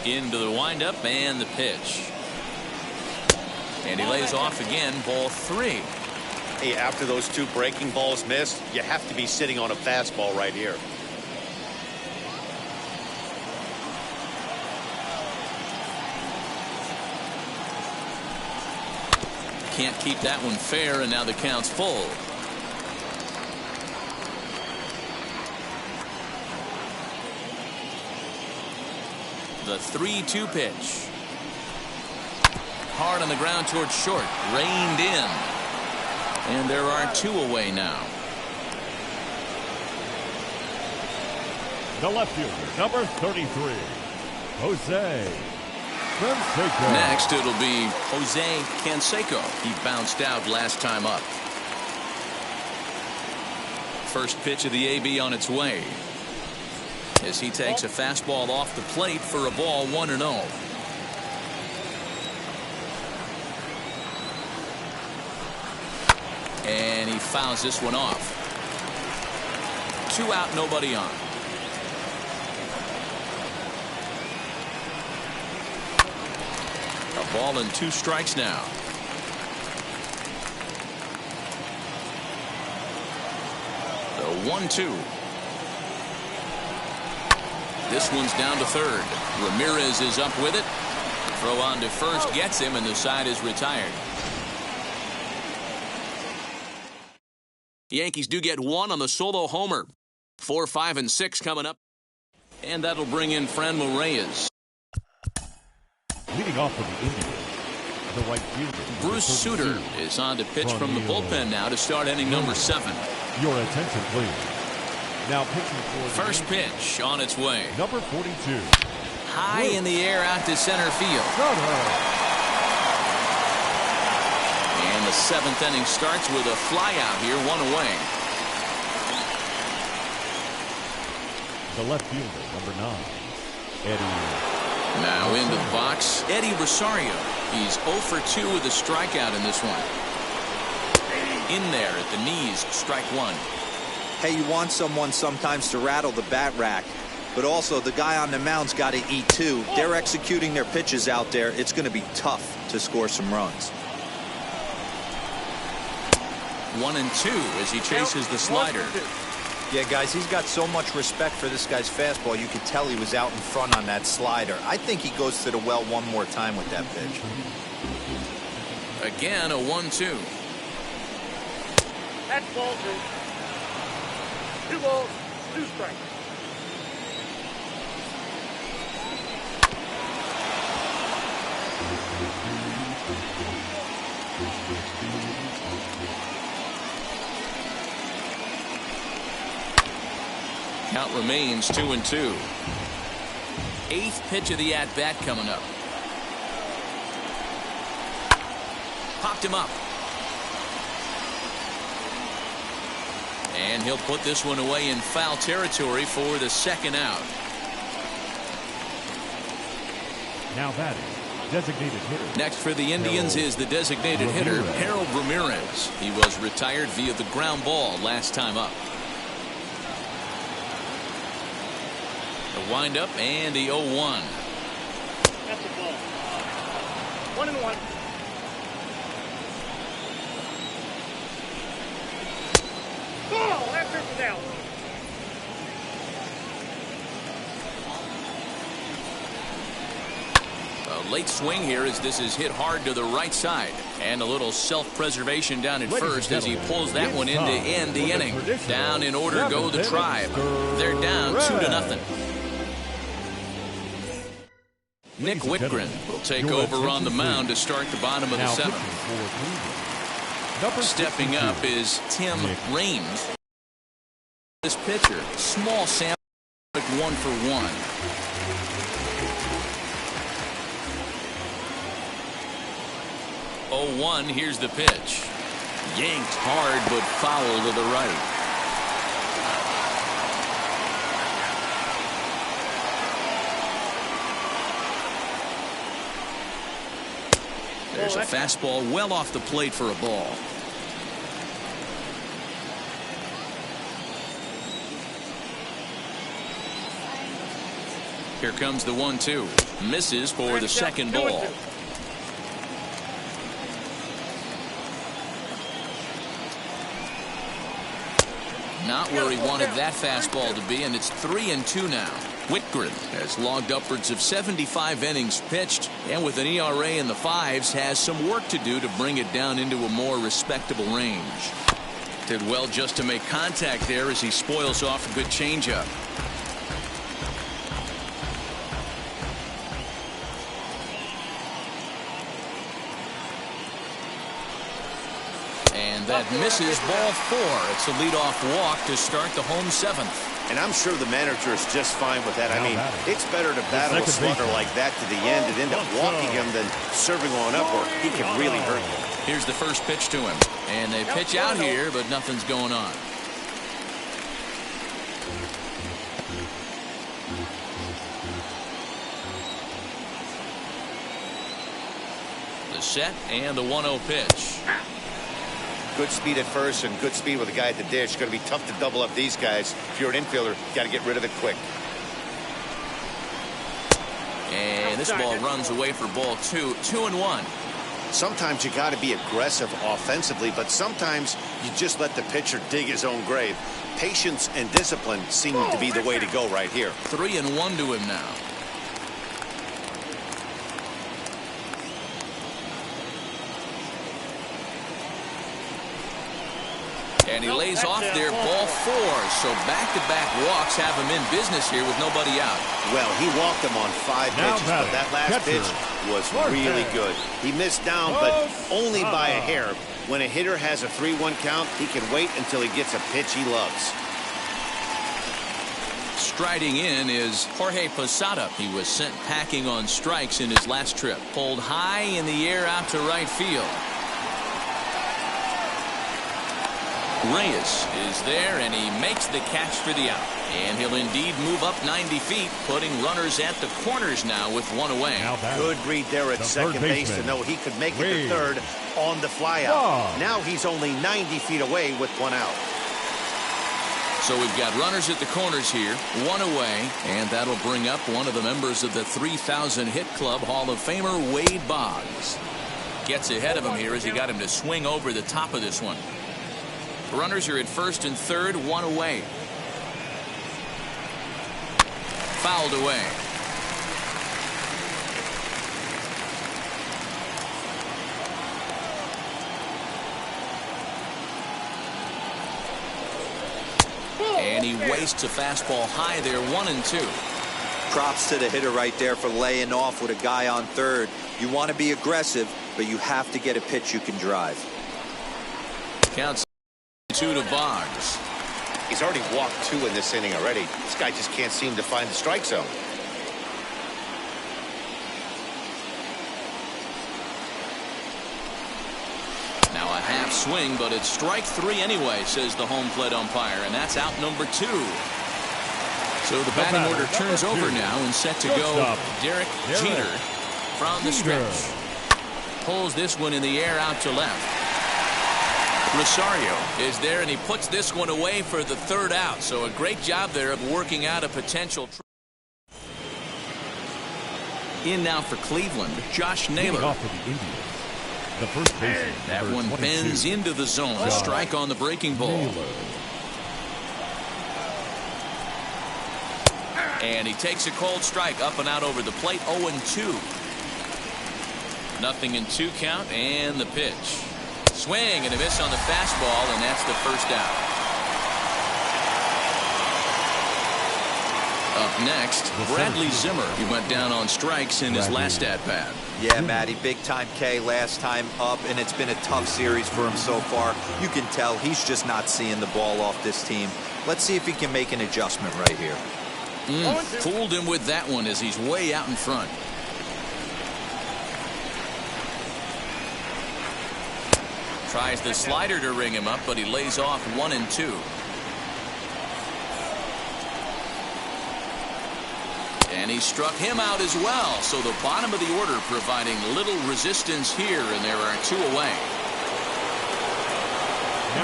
Speaker 1: Into the windup and the pitch. And he lays off again, ball 3.
Speaker 3: Hey, after those 2 breaking balls missed, you have to be sitting on a fastball right here.
Speaker 1: Can't keep that one fair, and now the count's full. The 3-2 pitch. Hard on the ground towards short. Reined in. And there are 2 away now.
Speaker 2: The left fielder, number 33, Jose Canseco.
Speaker 1: Next, it'll be Jose Canseco. He bounced out last time up. First pitch of the AB on its way, as he takes a fastball off the plate for a ball 1-0. And he fouls this one off. 2 out, nobody on. A ball and 2 strikes now. The 1-2. This one's down to third. Ramirez is up with it. Throw on to first gets him, and the side is retired. The Yankees do get 1 on the solo homer. 4, 5, and 6 coming up. And that'll bring in Franmil Reyes.
Speaker 2: Leading off for the Indians, the right fielder,
Speaker 1: Bruce Sutter is on to pitch from the bullpen now to start inning number 7.
Speaker 2: Your attention, please. Now pitching for
Speaker 1: first pitch on its way.
Speaker 2: Number 42.
Speaker 1: High in the air out to center field. And the 7th inning starts with a flyout here, 1 away.
Speaker 2: The left fielder, number 9, Eddie.
Speaker 1: Now into the box, Eddie Rosario. He's 0 for 2 with a strikeout in this one. In there at the knees, strike 1.
Speaker 5: Hey, you want someone sometimes to rattle the bat rack, but also the guy on the mound's got to eat too. They're executing their pitches out there. It's going to be tough to score some runs.
Speaker 1: 1-2 as he chases the slider.
Speaker 5: Yeah, guys, he's got so much respect for this guy's fastball. You could tell he was out in front on that slider. I think he goes to the well one more time with that pitch.
Speaker 1: Again, a 1-2.
Speaker 6: That's ball 2. 2 balls, 2 strikes.
Speaker 1: Count remains 2-2. 8th pitch of the at-bat coming up. Popped him up. And he'll put this one away in foul territory for the 2nd out.
Speaker 2: Now batting, designated hitter.
Speaker 1: Next for the Indians is the designated hitter, Harold Ramirez. He was retired via the ground ball last time up. The windup and the 0-1.
Speaker 6: That's a ball. 1-1. Ball! That pitch is out.
Speaker 1: A late swing here as this is hit hard to the right side. And a little self-preservation down at first as he pulls that one in to end the inning. Down in order go the Tribe. They're down 2-0. Nick Whitgren will take over on the mound to start the bottom of the 7th. Stepping up is Tim Raines. This pitcher, small sample, 1 for 1. 0-1, here's the pitch. Yanked hard but foul to the right. There's a fastball well off the plate for a ball. Here comes the 1-2. Misses for the 2nd ball. Not where he wanted that fastball to be, and it's 3-2 now. Whitgren has logged upwards of 75 innings pitched, and with an ERA in the 5s, has some work to do to bring it down into a more respectable range. Did well just to make contact there as he spoils off a good changeup. And that misses, ball 4. It's a leadoff walk to start the home 7th.
Speaker 3: And I'm sure the manager is just fine with that. I mean, it's better to battle a slugger like that to the end and end up walking him than serving on up, or he can really hurt you.
Speaker 1: Here's the first pitch to him. And they pitch out here, but nothing's going on. The set and the 1-0 pitch.
Speaker 3: Good speed at first and good speed with the guy at the dish. Going to be tough to double up these guys. If you're an infielder, got to get rid of it quick.
Speaker 1: And this ball runs away for ball 2. 2-1.
Speaker 3: Sometimes you got to be aggressive offensively, but sometimes you just let the pitcher dig his own grave. Patience and discipline seem to be the way to go right here.
Speaker 1: 3-1 to him now. And he lays off there, ball 4. So back-to-back walks have him in business here with nobody out.
Speaker 3: Well, he walked him on 5 pitches, but that last pitch was really good. He missed down, but only by a hair. When a hitter has a 3-1 count, he can wait until he gets a pitch he loves.
Speaker 1: Striding in is Jorge Posada. He was sent packing on strikes in his last trip. Pulled high in the air out to right field. Reyes is there, and he makes the catch for the out. And he'll indeed move up 90 feet, putting runners at the corners now with 1 away.
Speaker 3: Good read there at second base to know he could make it to third on the flyout. Now he's only 90 feet away with 1 out.
Speaker 1: So we've got runners at the corners here, 1 away, and that'll bring up one of the members of the 3,000 hit club, Hall of Famer Wade Boggs. Gets ahead of him here as he got him to swing over the top of this one. Runners are at first and third, 1 away. fouled away. And he wastes a fastball high there, 1-2.
Speaker 5: Props to the hitter right there for laying off with a guy on third. You want to be aggressive, but you have to get a pitch you can drive.
Speaker 1: Counts 2 to Boggs.
Speaker 4: He's already walked 2 in this inning already. This guy just can't seem to find the strike zone.
Speaker 1: Now a half swing, but it's strike 3 anyway, says the home plate umpire, and that's out number 2. So the batting order turns over now and set to go Derek Jeter from the stretch. Pulls this one in the air out to left. Rosario is there, and he puts this one away for the 3rd out. So a great job there of working out a potential. In now for Cleveland, Josh Naylor.
Speaker 2: Off for the Indians. The first baseman.
Speaker 1: That one bends into the zone. A strike on the breaking ball. And he takes a cold strike up and out over the plate. 0-2. Nothing in 2 count, and the pitch. Swing and a miss on the fastball, and that's the 1st out. Up next, Bradley Zimmer. He went down on strikes in his last at-bat.
Speaker 5: Yeah, Matty, big-time K last time up, and it's been a tough series for him so far. You can tell he's just not seeing the ball off this team. Let's see if he can make an adjustment right here.
Speaker 1: Fooled him with that one as he's way out in front. Tries the slider to ring him up, but he lays off 1-2. And he struck him out as well. So the bottom of the order providing little resistance here, and there are 2 away.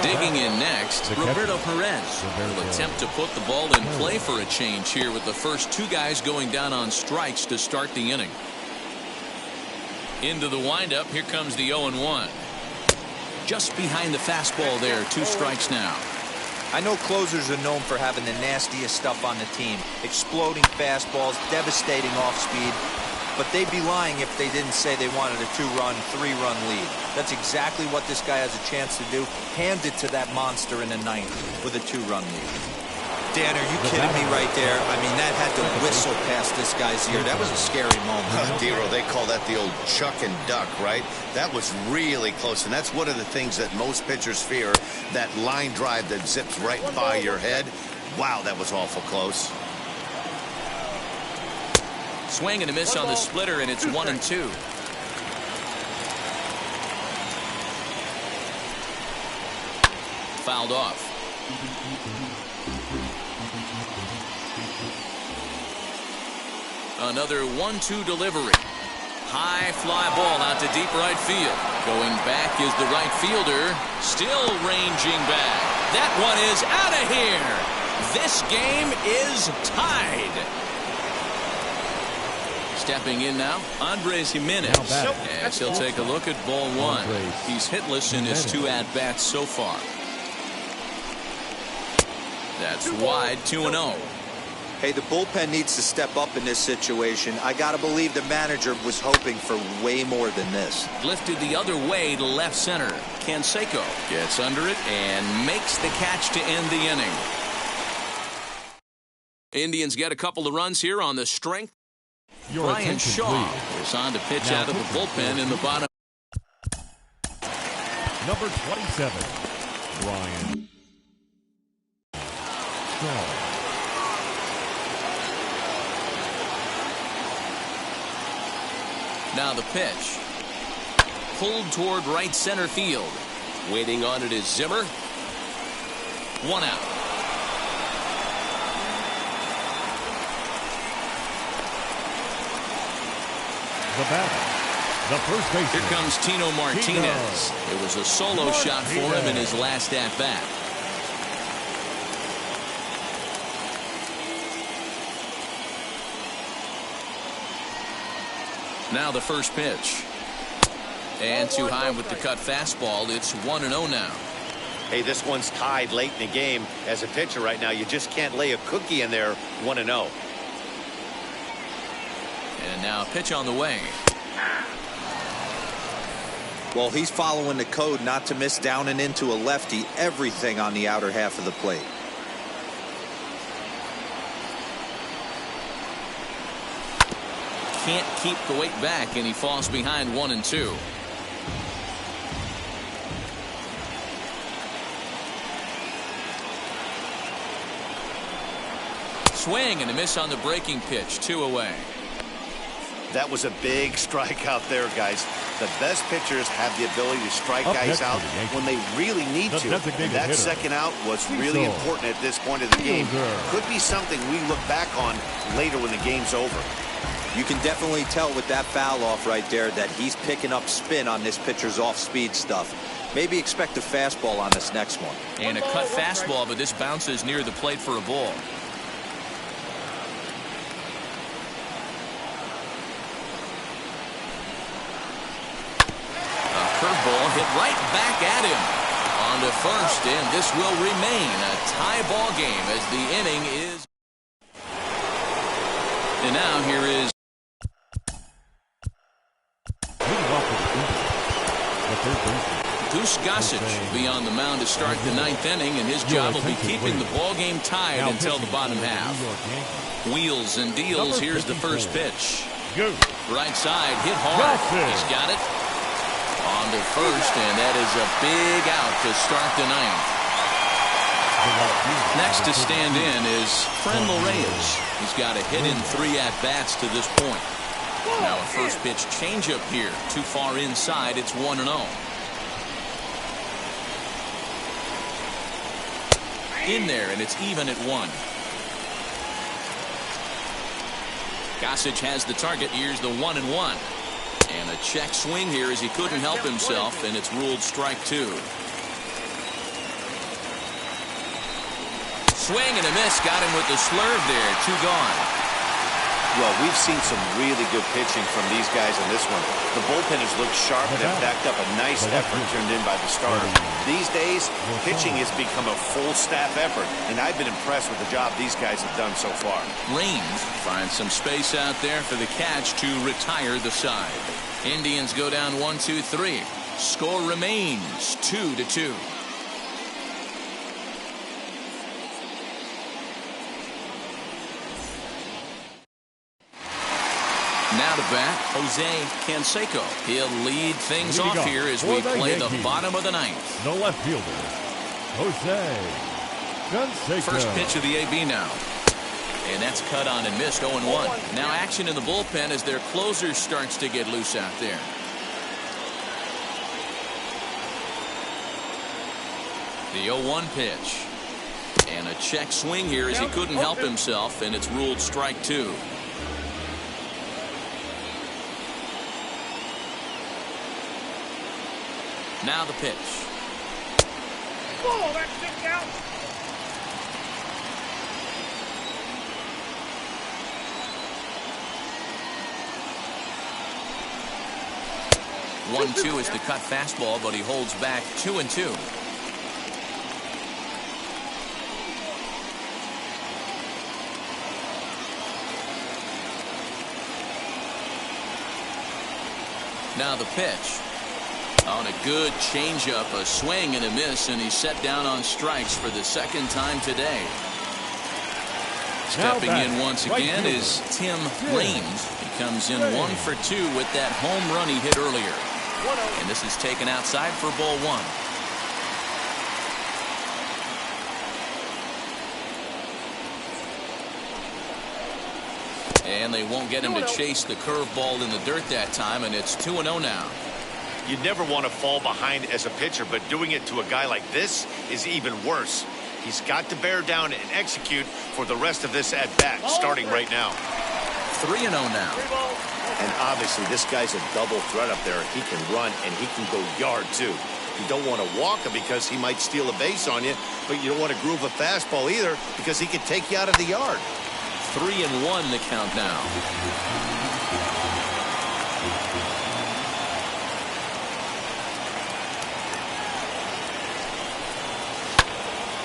Speaker 1: Digging in next, Roberto Perez will attempt to put the ball in play for a change here with the first 2 guys going down on strikes to start the inning. Into the windup, here comes the 0-1. Just behind the fastball there, 2 strikes now.
Speaker 5: I know closers are known for having the nastiest stuff on the team. Exploding fastballs, devastating off speed. But they'd be lying if they didn't say they wanted a 2-run, 3-run lead. That's exactly what this guy has a chance to do. Hand it to that monster in the 9th with a 2-run lead. Dan, are you kidding me right there? I mean, that had to whistle past this guy's ear. That was a scary moment.
Speaker 4: Dero, they call that the old chuck and duck, right? That was really close, and that's one of the things that most pitchers fear, that line drive that zips right by your head. Wow, that was awful close.
Speaker 1: Swing and a miss on the splitter, and it's 1-2. Fouled off. Another 1-2 delivery. High fly ball out to deep right field. Going back is the right fielder. Still ranging back. That one is out of here. This game is tied. Stepping in now, Andres Jimenez. As he'll take a look at ball 1. He's hitless in his 2 at-bats so far. That's wide, 2-0.
Speaker 5: Hey, the bullpen needs to step up in this situation. I got to believe the manager was hoping for way more than this.
Speaker 1: Lifted the other way to left center. Canseco gets under it and makes the catch to end the inning. Indians get a couple of runs here on the strength. Brian Shaw is on to pitch out of the bullpen in the bottom.
Speaker 2: Number 27, Brian Shaw.
Speaker 1: Now the pitch. Pulled toward right center field. Waiting on it is Zimmer. 1 out.
Speaker 2: The batter, the first baseman.
Speaker 1: Here comes Tino Martinez. It was a solo shot for him in his last at-bat. Now the first pitch. And too high with the cut fastball. It's 1-0 now.
Speaker 4: Hey, this one's tied late in the game. As a pitcher right now, you just can't lay a cookie in there. 1-0.
Speaker 1: And now a pitch on the way.
Speaker 5: Well, he's following the code not to miss down and into a lefty. Everything on the outer half of the plate.
Speaker 1: Can't keep the weight back, and he falls behind 1-2. Swing and a miss on the breaking pitch. 2 away.
Speaker 3: That was a big strikeout there, guys. The best pitchers have the ability to strike guys out when they really need to. And that second out was really important at this point of the game. Could be something we look back on later when the game's over.
Speaker 5: You can definitely tell with that foul off right there that he's picking up spin on this pitcher's off-speed stuff. Maybe expect a fastball on this next one.
Speaker 1: And a cut fastball, but this bounces near the plate for a ball. Curveball hit right back at him on to first, and this will remain a tie ball game as the inning is. And now here is Goose Gossage will be on the mound to start the 9th inning, and his job will be keeping the ball game tied until the bottom half. Wheels and deals. Here's the first pitch. Right side hit hard. He's got it. On to first, and that is a big out to start the 9th. Next to stand in is Friendly Reyes. He's got a hit in 3 at-bats to this point. Now a first pitch changeup here. Too far inside. It's 1-0. In there, and it's even at 1. Gossage has the target. Here's the 1-1. And a check swing here as he couldn't help himself, and it's ruled strike 2. Swing and a miss. Got him with the slurve there. 2 gone.
Speaker 3: Well, we've seen some really good pitching from these guys in this one. The bullpen has looked sharp and have backed up a nice effort turned in by the starter. These days, pitching has become a full staff effort, and I've been impressed with the job these guys have done so far.
Speaker 1: Raines finds some space out there for the catch to retire the side. Indians go down 1-2-3. Score remains 2-2. Now to bat, Jose Canseco. He'll lead things off here as we play the bottom of the 9th.
Speaker 2: The left fielder, Jose Canseco.
Speaker 1: First pitch of the AB now. And that's cut on and missed. 0-1. Now action in the bullpen as their closer starts to get loose out there. The 0-1 pitch. And a check swing here as he couldn't help himself, and it's ruled strike 2. Now the pitch.
Speaker 6: Oh, that's just out.
Speaker 1: One, 2 is the cut fastball, but he holds back 2-2. Now the pitch. On a good changeup, a swing and a miss, and he's set down on strikes for the 2nd time today. Stepping in once again is Tim Raines. He comes in 1 for 2 with that home run he hit earlier. And this is taken outside for ball 1. And they won't get him to chase the curveball in the dirt that time, and it's 2-0 now.
Speaker 3: You never want to fall behind as a pitcher, but doing it to a guy like this is even worse. He's got to bear down and execute for the rest of this at-bat, starting right now.
Speaker 1: 3-0 now.
Speaker 3: And obviously, this guy's a double threat up there. He can run, and he can go yard, too. You don't want to walk him because he might steal a base on you, but you don't want to groove a fastball either because he could take you out of the yard.
Speaker 1: 3-1 the count now.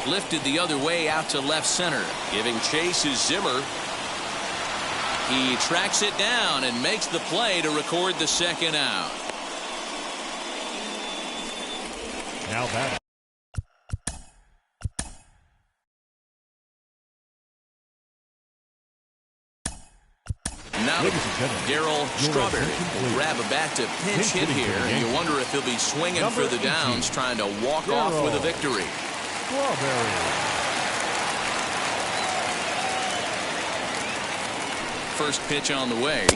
Speaker 1: Lifted the other way out to left center. Giving chase is Zimmer. He tracks it down and makes the play to record the second out.
Speaker 2: Now batting.
Speaker 1: Now Darryl Strawberry will grab a bat to pinch hit here, and you wonder if he'll be swinging for the downs, trying to walk off with a victory.
Speaker 2: Strawberry.
Speaker 1: First pitch on the way.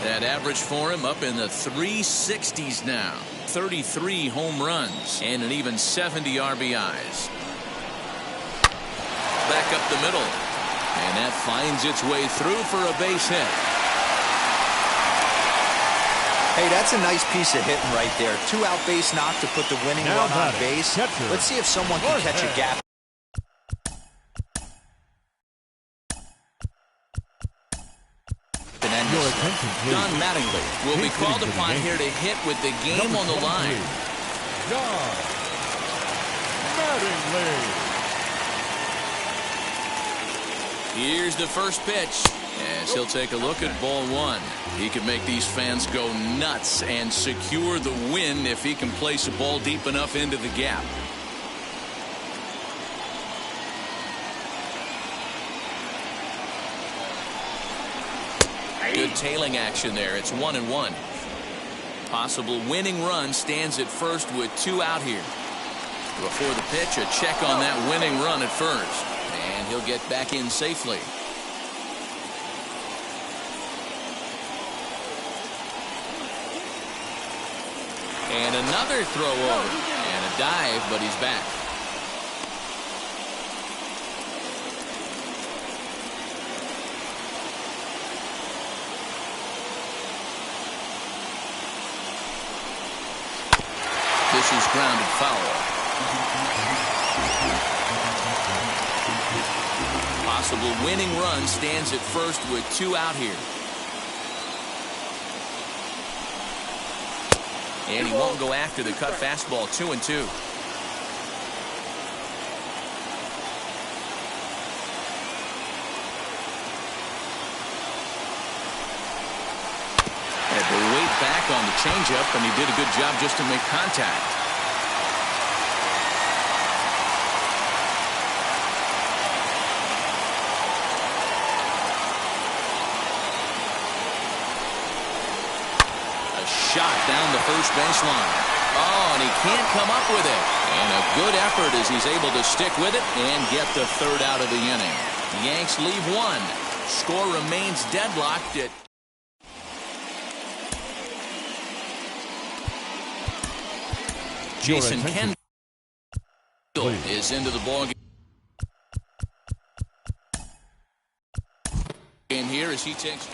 Speaker 1: That average for him up in the 360s now. 33 home runs and an even 70 RBIs. Back up the middle. And that finds its way through for a base hit.
Speaker 5: Hey, that's a nice piece of hitting right there. 2-out base knock to put the winning run on base. Let's see if someone can catch a gap.
Speaker 1: John Mattingly will be called upon here to hit with the game on the line.
Speaker 2: John Mattingly.
Speaker 1: Here's the first pitch as he'll take a look at ball one. He can make these fans go nuts and secure the win if he can place a ball deep enough into the gap. Good tailing action there. It's 1-1. Possible winning run stands at first with 2 out here. Before the pitch, a check on that winning run at first. And he'll get back in safely. And another throw over. And a dive, but he's back. This is grounded foul. Possible winning run stands at first with 2 out here. And he won't go after the cut fastball. 2-2. Had to wait back on the changeup, and he did a good job just to make contact. Shot down the first baseline. Oh, and he can't come up with it. And a good effort as he's able to stick with it and get the 3rd out of the inning. The Yanks leave 1. Score remains deadlocked at Jason Kendall is into the ball game here as he takes.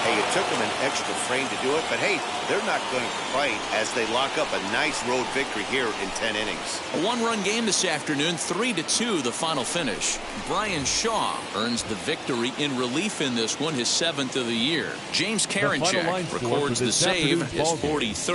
Speaker 3: Hey, it took them an extra frame to do it, but hey, they're not going to complain as they lock up a nice road victory here in 10 innings.
Speaker 1: A 1-run game this afternoon, 3-2 the final finish. Brian Shaw earns the victory in relief in this one, his 7th of the year. James Karinchak records the save, his 43rd.